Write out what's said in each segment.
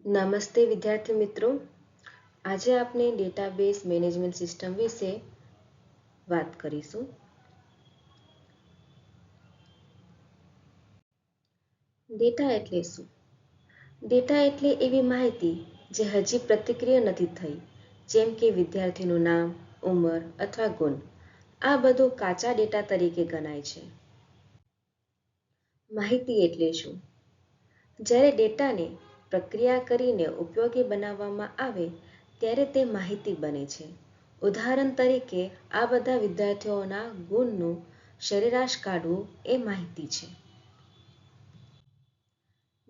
નમસ્તે વિદ્યાર્થી મિત્રો, આજે આપણે ડેટાબેઝ મેનેજમેન્ટ સિસ્ટમ વિશે વાત કરીશું. ડેટા એટલે શું? ડેટા એટલે એવી માહિતી જે હજી પ્રતિક્રિયા નથી થઈ, જેમ કે વિદ્યાર્થીનું નામ, ઉંમર અથવા ગુણ. આ બધું કાચા ડેટા તરીકે ગણાય છે. માહિતી એટલે શું? જ્યારે ડેટાને પ્રક્રિયા કરીને ઉપયોગી બનાવવામાં આવે ત્યારે તે માહિતી બને છે. ઉદાહરણ તરીકે, આ બધા વિદ્યાર્થીઓના ગુણનું સરેરાશ કાઢવું એ માહિતી છે.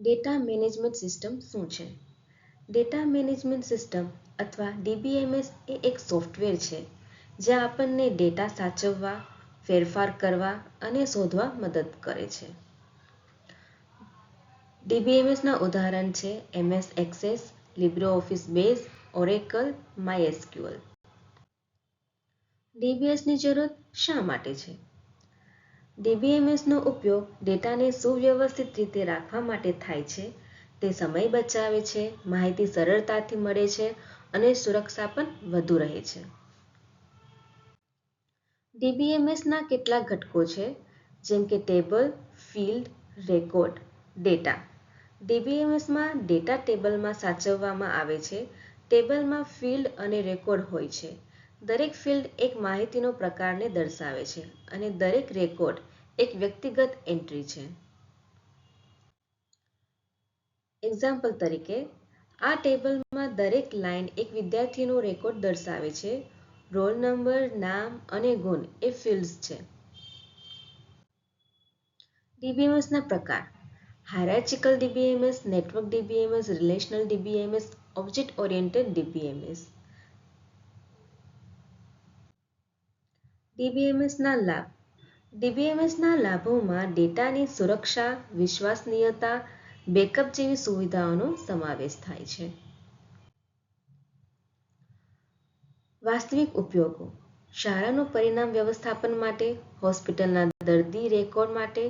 ડેટા મેનેજમેન્ટ સિસ્ટમ શું છે? ડેટા મેનેજમેન્ટ સિસ્ટમ અથવા DBMS એ એક સોફ્ટવેર છે જે આપણને ડેટા સાચવવા, ફેરફાર કરવા અને શોધવા મદદ કરે છે. DBMSના ઉદાહરણ છે MS Access, LibreOffice Base, Oracle, MySQL. DBMSની જરૂર શા માટે છે? DBMSનો ઉપયોગ ડેટાને સુવ્યવસ્થિત રીતે રાખવા માટે થાય છે. તે સમય બચાવે છે, માહિતી સરળતાથી મળે છે અને સુરક્ષા પણ વધુ રહે છે. DBMSના કેટલાક ઘટકો છે, જેમ કે ટેબલ, ફિલ્ડ, રેકોર્ડ, ડેટા. DBMSમાં ડેટા ટેબલમાં સાચવવામાં આવે છે. ટેબલમાં ફિલ્ડ અને રેકોર્ડ હોય છે. દરેક ફિલ્ડ એક માહિતીનો પ્રકારને દર્શાવે છે અને દરેક રેકોર્ડ એક વ્યક્તિગત એન્ટ્રી છે. એક્ઝામ્પલ તરીકે, આ ટેબલમાં દરેક લાઇન એક વિદ્યાર્થીનો રેકોર્ડ દર્શાવે છે. રોલ નંબર, નામ અને ગુણ એ ફિલ્ડ્સ છે. DBMSના પ્રકાર: હાયરાર્ચિકલ DBMS, network DBMS, relational DBMS, object oriented DBMS. DBMSના લાભ: DBMSના લાભોમાં ડેટાની સુરક્ષા, વિશ્વસનીયતા, બેકઅપ જેવી સુવિધાઓનો સમાવેશ થાય છે. વાસ્તવિક ઉપયોગો: શાળાનું પરિણામ વ્યવસ્થાપન માટે, હોસ્પિટલના દર્દી રેકોર્ડ માટે,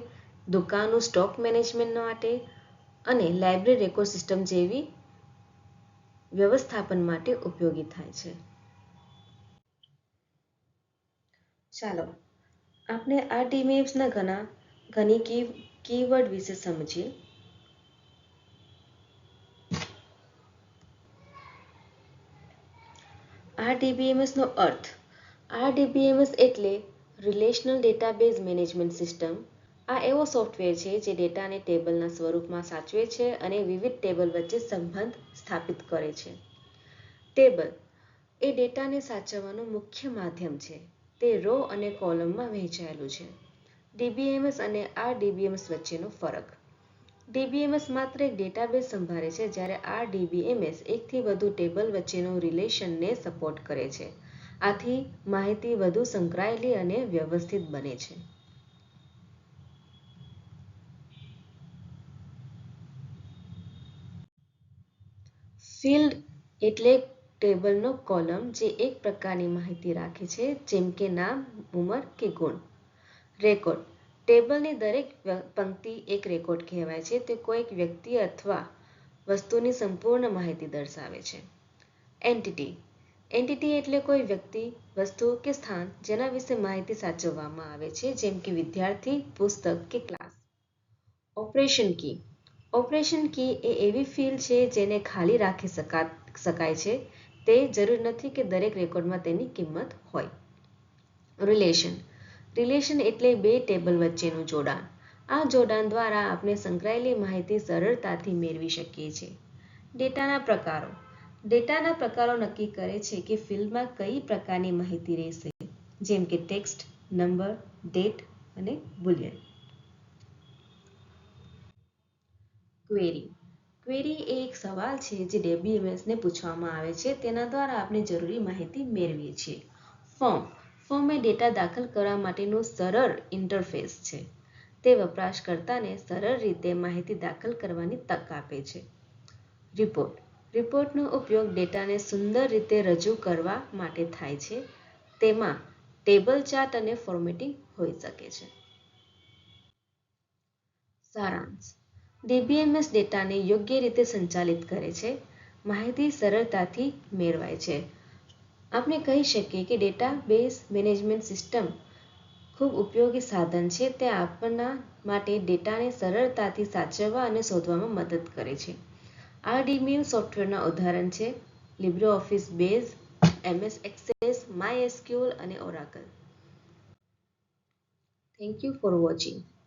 દુકાનનું સ્ટોક મેનેજમેન્ટ માટે અને લાઇબ્રેરી રેકોર્ડ સિસ્ટમ જેવી વ્યવસ્થાપન માટે ઉપયોગી થાય છે. ચાલો આપણે આ DBMSના ઘણી કીવર્ડ વિશે સમજીએ. RDBMSનો અર્થ: RDBMS એટલે રિલેશનલ ડેટાબેઝ મેનેજમેન્ટ સિસ્ટમ. આ એવો સોફ્ટવેર છે જે ડેટાને ટેબલના સ્વરૂપમાં સાચવે છે અને વિવિધ ટેબલ વચ્ચે સંબંધ સ્થાપિત કરે છે. ટેબલ એ ડેટાને સાચવવાનું મુખ્ય માધ્યમ છે. તે રો અને કોલમમાં વહેંચાયેલું છે. DBMS અને RDBMS વચ્ચેનો ફરક: DBMS માત્ર એક ડેટાબેઝ સંભાળે છે, જ્યારે RDBMS એકથી વધુ ટેબલ વચ્ચેનો રિલેશનને સપોર્ટ કરે છે. આથી માહિતી વધુ સંકળાયેલી અને વ્યવસ્થિત બને છે. ફિલ્ડ એટલે ટેબલનો કોલમ જે એક પ્રકારની માહિતી રાખે છે, જેમ કે નામ, ઉંમર કે ગુણ. રેકોર્ડ: ટેબલની દરેક પંક્તિ એક રેકોર્ડ કહેવાય છે. તે કોઈક વ્યક્તિ અથવા વસ્તુની સંપૂર્ણ માહિતી દર્શાવે છે. એન્ટિટી: એન્ટિટી એટલે કોઈ વ્યક્તિ, વસ્તુ કે સ્થાન જેના વિશે માહિતી સાચવવામાં આવે છે, જેમ કે વિદ્યાર્થી, પુસ્તક કે ક્લાસ. ઓપરેશન કી: ઓપરેશન કી એ એવી ફિલ્ડ છે જેને ખાલી રાખી શકાય છે. તે જરૂરી નથી કે દરેક રેકોર્ડમાં તેની કિંમત હોય. રિલેશન: રિલેશન એટલે બે ટેબલ વચ્ચેનું જોડાણ. આ જોડાણ દ્વારા આપણે સંકળાયેલી માહિતી સરળતાથી મેળવી શકીએ છીએ. ડેટાના પ્રકારો: ડેટાના પ્રકારો નક્કી કરે છે કે ફિલ્ડમાં કઈ પ્રકારની માહિતી રહેશે, જેમ કે ટેક્સ્ટ, નંબર, ડેટ અને બુલિયન. ક્વેરી: ક્વેરી એ એક સવાલ છે જે DBMSને પૂછવામાં આવે છે. તેના દ્વારા આપણે જરૂરી માહિતી મેળવીએ છીએ. ફોર્મ: ફોર્મ એ ડેટા દાખલ કરવા માટેનું સરળ ઇન્ટરફેસ છે. તે વપરાશકર્તાને સરળ રીતે માહિતી દાખલ કરવાની તક આપે છે. રિપોર્ટ: રિપોર્ટનો ઉપયોગ ડેટાને સુંદર રીતે રજૂ કરવા માટે થાય છે. તેમાં ટેબલ, ચાર્ટ અને ફોર્મેટિંગ હોઈ શકે છે. સારાંશ: DBMS ડેટાને યોગ્ય રીતે સંચાલિત કરે છે. માહિતી સરળતાથી મેળવાય છે. આપણે કહી શકીએ કે ડેટાબેઝ મેનેજમેન્ટ સિસ્ટમ ખૂબ ઉપયોગી સાધન છે. તે આપણા માટે ડેટાને સરળતાથી સાચવવા અને શોધવામાં મદદ કરે છે. RDBMS સોફ્ટવેરના ઉદાહરણ છે LibreOffice Base, MS Access, MySQL અને Oracle. Thank you for watching.